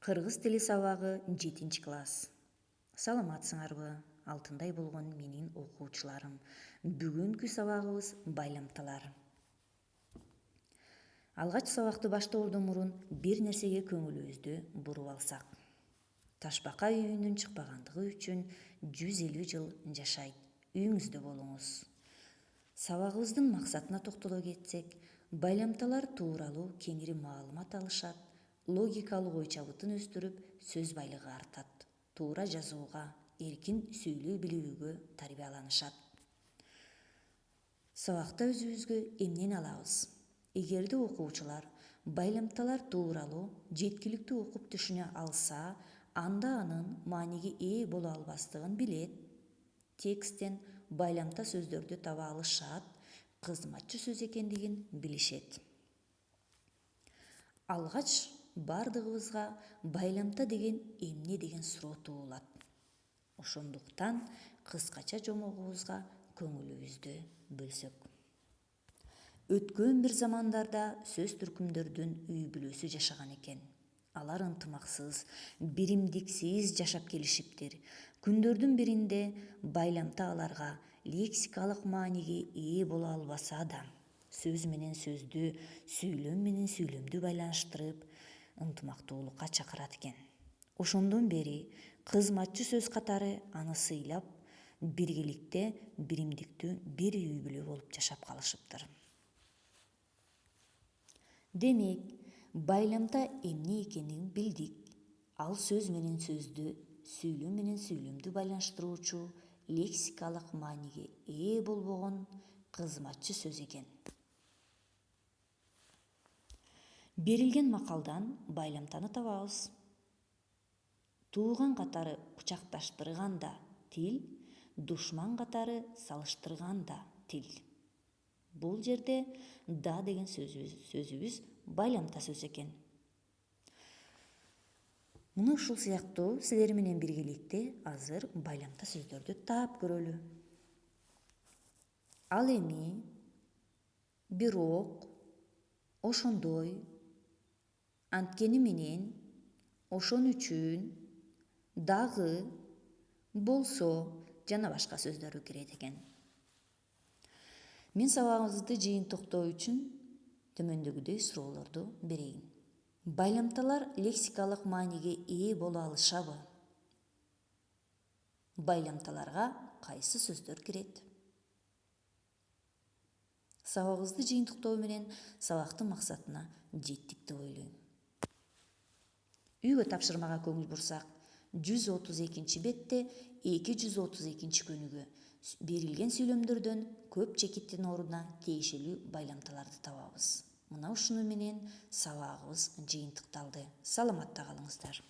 Кыргыз тили сабагы 7-класс. Саламатсыңарбы? Алтындай болгон менин окуучуларым. Бүгүнкү сабагыбыз байламталар. Алгач сабакты баштоодон мурун бир нерсеге көңүлүбүздү буруп алсак. Ташбака үйүнүн чыкпагандыгы үчүн 150 жыл жашайт. Үйүңүздө болуңуз. Сабагыбыздын максатына токтоло кетсек, байламталар тууралуу кеңири маалымат алышат, логикалык ой чабытын өстүрүп, сөз байлыгы артат, туура жазууга, эркин сүйлөй билүүгө тарбияланышат. Сабакта өзүбүзгө эмнени алабыз? Эгерде окуучулар байламталар тууралуу жеткиликтүү окуп түшүнө алса, анда анын мааниге ээ боло албастыгын билет. Тексттен байламта сөздөрдү таба алышат, кызматчы сөз экендигин билишет. Алгач бардыгыбызга байламта деген эмне деген суроо туулат. Ошондуктан кыскача жомогубузга көңүлүбүздү бөлсөк. Өткөн бир замандарда сөз түркүмдөрдүн үй бүлөсү жашаган экен. Алар ынтымаксыз, биримдиксиз жашап келишиптир. Күндөрдүн биринде байламта аларга лексикалык мааниге ээ боло албаса да, сөз менен сөздү, сүйлөм менен сүйлөмдү байланыштырып, ынтымактуулукка чакырат экен. Ошондон бери кызматчы сөз катары аны сыйлап, биргеликте биримдиктүү бир үй бүлө болуп жашап калышыптыр. Демек, байламта эмне экенин билдик. Ал сөз менен сөздү, сүйлөм менен сүйлөмдү байланыштыруучу, лексикалык мааниге ээ болбогон кызматчы сөз экен. Берилген макалдан байламтаны табабыз. Тууган катары кучакташтырганда тил, душман катары салыштырганда тил. Бул жерде да деген сөзүбүз байламта сөз экен. Мына ушул сыяктуу силер менен биргеликте азыр байламта сөздөрдү таап көрөлү. Ал эми, бирок, ошондой, анткени менен, ошон үчүн, дагы, болсо жана башка сөздөрү кирет экен. Мен сабагыбызды жыйынтыктоо үчүн төмөндөгүдөй суроолорду берейин. Байламталар лексикалык мааниге ээ боло алышабы? Байламталарга кайсы сөздөр кирет? Сабагыбызды жыйынтыктоо менен сабактын максатына жеттик деп ойлойм. Үйгө тапшырмага көңүл бурсак, 132 бетте 232 көнүгө берилген сүйлөмдөрдөн көп чекиттин ордуна тиешелүү байламталарды табабыз. Мына ушуну менен сабагыбыз жыйынтыкталды. Саламатта калыңыздар.